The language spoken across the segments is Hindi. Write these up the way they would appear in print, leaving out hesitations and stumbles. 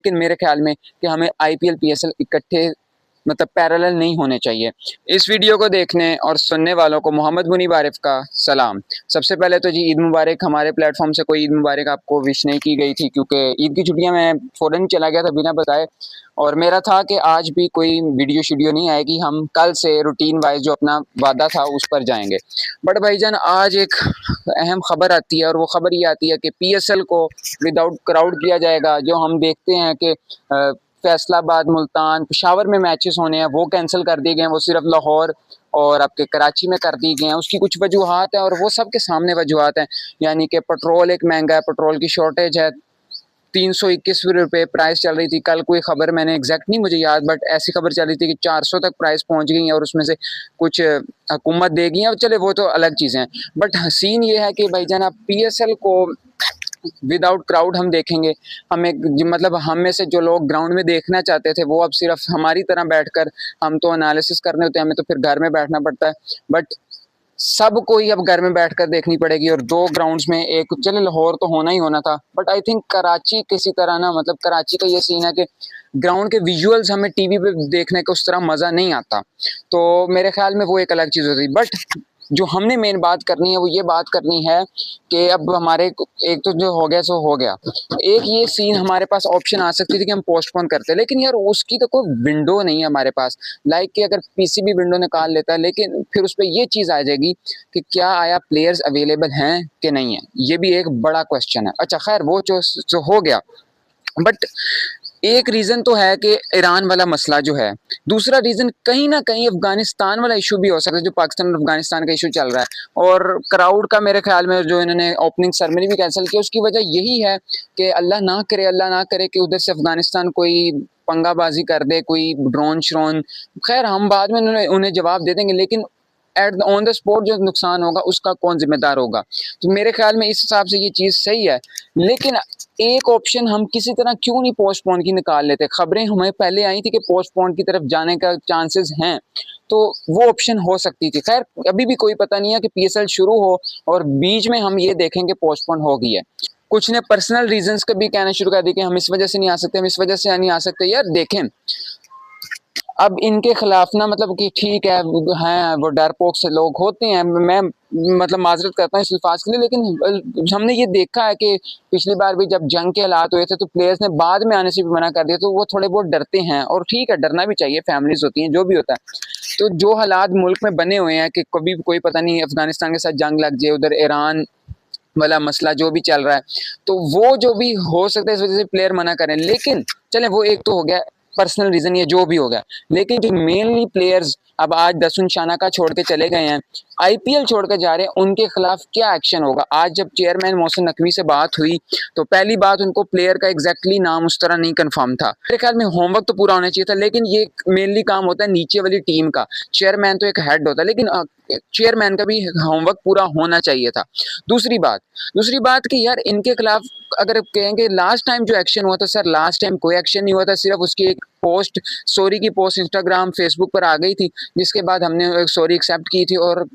लेकिन मेरे ख्याल में कि हमें आईपीएल पीएसएल इकट्ठे मतलब पैरेलल नहीं होने चाहिए। इस वीडियो को देखने और सुनने वालों को मोहम्मद मुनीब आरिफ का सलाम। सबसे पहले तो जी ईद मुबारक। हमारे प्लेटफॉर्म से कोई ईद मुबारक आपको विश नहीं की गई थी क्योंकि ईद की छुट्टियां मैं फ़ौरन चला गया था बिना बताए, और मेरा था कि आज भी कोई वीडियो शीडियो नहीं आएगी, हम कल से रूटीन वाइज जो अपना वादा था उस पर जाएंगे। बट भाईजान आज एक अहम खबर आती है और वो खबर ये आती है कि पीएसएल को विदाउट क्राउड किया जाएगा। जो हम देखते हैं कि फैसलाबाद, मुल्तान, पेशावर में मैचेस होने हैं वो कैंसिल कर दिए गए हैं, वो सिर्फ लाहौर और आपके कराची में कर दिए गए हैं। उसकी कुछ वजूहात हैं और वो सबके सामने वजूहात हैं, यानी कि पेट्रोल एक महंगा है, पेट्रोल की शॉर्टेज है। 321 रुपये प्राइस चल रही थी, कल कोई खबर मैंने एग्जैक्ट नहीं मुझे याद, बट ऐसी खबर चल रही थी कि 400 तक प्राइस पहुंच गई है और उसमें से कुछ हुकूमत देगी। अब चले वो तो अलग चीज़ें हैं, बट सीन ये है कि भाईजान आप पीएसएल को विदाउट क्राउड हम देखेंगे। हमें मतलब हम में से जो लोग ग्राउंड में देखना चाहते थे वो अब सिर्फ हमारी तरह बैठकर हम तो एनालिसिस करने होते हैं, हमें तो फिर घर में बैठना पड़ता है। बट सबको ही अब घर में बैठकर देखनी पड़ेगी और दो ग्राउंड्स में, एक चले लाहौर तो होना ही होना था, बट आई थिंक कराची किसी तरह ना, मतलब कराची का ये सीन है कि ग्राउंड के विजुअल्स हमें टीवी पे देखने का उस तरह मज़ा नहीं आता, तो मेरे ख्याल में वो एक अलग चीज़ होती। बट जो हमने मेन बात करनी है वो ये बात करनी है कि अब हमारे एक तो जो हो गया सो हो गया, एक ये सीन हमारे पास ऑप्शन आ सकती थी कि हम पोस्टपोन करते, लेकिन यार उसकी तो कोई विंडो नहीं है हमारे पास। लाइक कि अगर पीसीबी विंडो निकाल लेता है, लेकिन फिर उस पर ये चीज़ आ जाएगी कि क्या आया प्लेयर्स अवेलेबल हैं कि नहीं है, ये भी एक बड़ा क्वेश्चन है। अच्छा खैर वो जो हो गया, बट एक रीज़न तो है कि ईरान वाला मसला जो है, दूसरा रीज़न कहीं ना कहीं अफगानिस्तान वाला इशू भी हो सकता है, जो पाकिस्तान और अफगानिस्तान का इशू चल रहा है। और क्राउड का मेरे ख्याल में जो इन्होंने ओपनिंग सेरेमनी भी कैंसिल की उसकी वजह यही है कि अल्लाह ना करे कि उधर से अफगानिस्तान कोई पंगाबाजी कर दे, कोई ड्रोन श्रोन। खैर हम बाद में उन्हें जवाब दे देंगे, लेकिन एट ऑन द स्पॉट जो नुकसान होगा उसका कौन जिम्मेदार होगा। तो मेरे ख्याल में इस हिसाब से ये चीज़ सही है, लेकिन एक ऑप्शन हम किसी तरह क्यों नहीं पोस्टपोन की निकाल लेते। खबरें हमें पहले आई थी कि पोस्टपोन की तरफ जाने का चांसेस हैं, तो वो ऑप्शन हो सकती थी। खैर अभी भी कोई पता नहीं है कि पीएसएल शुरू हो और बीच में हम ये देखेंगे पोस्टपोन हो गई है। कुछ ने पर्सनल रीजंस का भी कहना शुरू कर दिया कि हम इस वजह से नहीं आ सकते, हम इस वजह से नहीं आ सकते। यार देखें, अब इनके खिलाफ ना, मतलब कि ठीक है हैं वो डरपोक से लोग होते हैं, मैं मतलब माजरत करता हूँ इस अल्फाज के लिए, लेकिन हमने ये देखा है कि पिछली बार भी जब जंग के हालात हुए थे तो प्लेयर्स ने बाद में आने से भी मना कर दिया, तो वो थोड़े बहुत डरते हैं और ठीक है डरना भी चाहिए, फैमिलीज होती हैं जो भी होता है। तो जो हालात मुल्क में बने हुए हैं कि कभी कोई पता नहीं अफगानिस्तान के साथ जंग लग जाए, उधर ईरान वाला मसला जो भी चल रहा है, तो वो जो भी हो सकता है इस वजह से प्लेयर मना करें। लेकिन चले वो एक तो हो गया पर्सनल रीजन, ये जो भी हो गया, लेकिन जो मेनली प्लेयर्स अब आज दसुन शाना का छोड़ के चले गए हैं, आईपीएल छोड़ के जा रहे हैं, उनके खिलाफ क्या एक्शन होगा। आज जब चेयरमैन मोहसिन नकवी से बात हुई तो पहली बात उनको प्लेयर का एग्जैक्टली नाम उस तरह नहीं कंफर्म था। मेरे ख्याल में होमवर्क तो पूरा होना चाहिए था, लेकिन ये मेनली काम होता है नीचे वाली टीम का, चेयरमैन तो एक हेड होता है, लेकिन चेयरमैन का भी होमवर्क पूरा होना चाहिए था। दूसरी बात कि यार इनके खिलाफ अगर कहेंगे लास्ट टाइम जो एक्शन हुआ था, सर लास्ट टाइम कोई एक्शन नहीं हुआ था, सिर्फ उसकी एक पोस्ट, सॉरी की पोस्ट इंस्टाग्राम फेसबुक पर आ गई थी, जिसके बाद हमने सॉरी एक्सेप्ट की थी और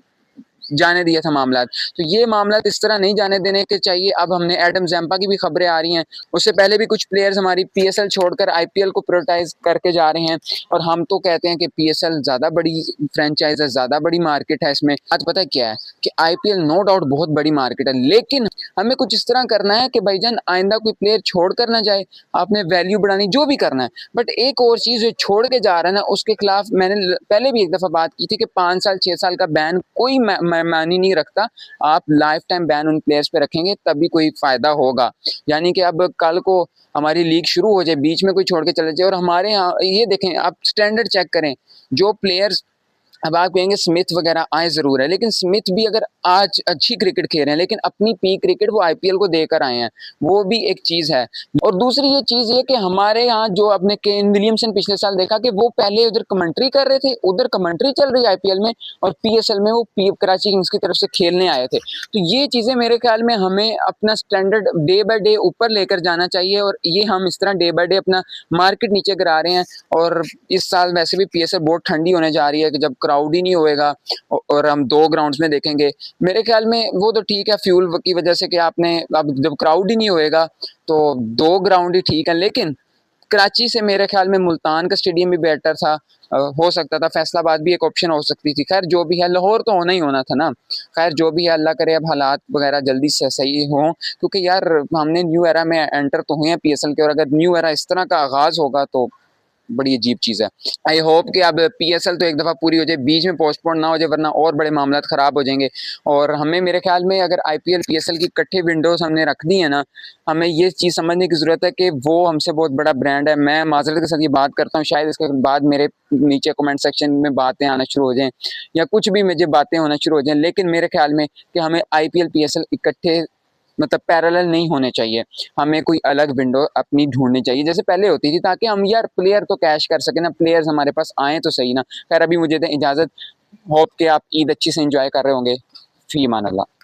जाने दिया था मामला। तो ये मामला इस तरह नहीं जाने देने के चाहिए। अब हमने एडम जैम्पा की भी खबरें आ रही हैं, उससे पहले भी कुछ प्लेयर्स हमारी पीएसएल छोड़कर आईपीएल को प्रायोरिटाइज करके जा रहे हैं, और हम तो कहते हैं कि पीएसएल ज़्यादा बड़ी फ्रेंचाइज है, ज़्यादा बड़ी मार्केट है। इसमें आज पता क्या है कि आईपीएल नो डाउट बहुत बड़ी मार्केट है, लेकिन हमें कुछ इस तरह करना है कि भाईजान आइंदा कोई प्लेयर छोड़ कर ना जाए, आपने वैल्यू बढ़ानी जो भी करना है। बट एक और चीज़ जो छोड़ के जा रहा है ना, उसके खिलाफ मैंने पहले भी एक दफ़ा बात की थी कि 5 साल 6 साल का बैन कोई मायने नहीं रखता। आप लाइफ टाइम बैन उन प्लेयर्स पे रखेंगे तभी कोई फायदा होगा। यानी कि अब कल को हमारी लीग शुरू हो जाए, बीच में कोई छोड़ के चले जाए, और हमारे यहाँ ये देखें, आप स्टैंडर्ड चेक करें, जो प्लेयर्स अब आप कहेंगे स्मिथ वगैरह आए जरूर है, लेकिन स्मिथ भी अगर आज अच्छी क्रिकेट खेल रहे हैं, लेकिन अपनी पीक क्रिकेट वो आईपीएल को देकर आए हैं, वो भी एक चीज है। और दूसरी ये चीज ये कि हमारे यहाँ जो आपने केन विलियमसन पिछले साल देखा कि वो पहले उधर कमेंट्री कर रहे थे, उधर कमेंट्री चल रही है आईपीएल में, और पीएसएल में वो कराची किंग्स की तरफ से खेलने आए थे। तो ये चीजें मेरे ख्याल में हमें अपना स्टैंडर्ड डे बाय डे ऊपर लेकर जाना चाहिए, और ये हम इस तरह डे बाय डे अपना मार्केट नीचे गिरा रहे हैं। और इस साल वैसे भी पीएसएल बहुत ठंडी होने जा रही है कि जब क्राउड ही नहीं होएगा और हम दो ग्राउंड्स में देखेंगे, मेरे ख्याल में वो तो ठीक है फ्यूल की वजह से कि आपने अब जब क्राउड ही नहीं होएगा तो दो ग्राउंड ही ठीक है, लेकिन कराची से मेरे ख्याल में मुल्तान का स्टेडियम भी बेटर था, हो सकता था फैसलाबाद भी एक ऑप्शन हो सकती थी। खैर जो भी है, लाहौर तो होना ही होना था ना। खैर जो भी है, अल्लाह करे अब हालात वगैरह जल्दी से सही हों, क्योंकि यार हमने न्यू एरा में एंटर तो हुए हैं पीएसएल के, और अगर न्यू एरा इस तरह का आगाज होगा तो बड़ी अजीब चीज़ है। आई होप कि अब पीएसएल तो एक दफ़ा पूरी हो जाए, बीच में पोस्टपोन ना हो जाए, वरना और बड़े मामला ख़राब हो जाएंगे। और हमें मेरे ख्याल में अगर आईपीएल पीएसएल की इकट्ठे विंडोज़ हमने रख दी है ना, हमें ये चीज़ समझने की ज़रूरत है कि वो हमसे बहुत बड़ा ब्रांड है। मैं माज़रत के साथ ये बात करता हूँ, शायद इसके बाद मेरे नीचे कमेंट सेक्शन में बातें आना शुरू हो जाएँ या कुछ भी मुझे बातें होना शुरू हो जाएँ, लेकिन मेरे ख्याल में कि हमें आईपीएल पीएसएल इकट्ठे पैरेलल नहीं होने चाहिए। हमें कोई अलग विंडो अपनी ढूँढनी चाहिए जैसे पहले होती थी, ताकि हम यार प्लेयर तो कैश कर सकें ना, प्लेयर्स हमारे पास आएँ तो सही ना। खैर अभी मुझे दें इजाज़त, होप कि आप ईद अच्छी से एंजॉय कर रहे होंगे। फ़ी अमान अल्लाह।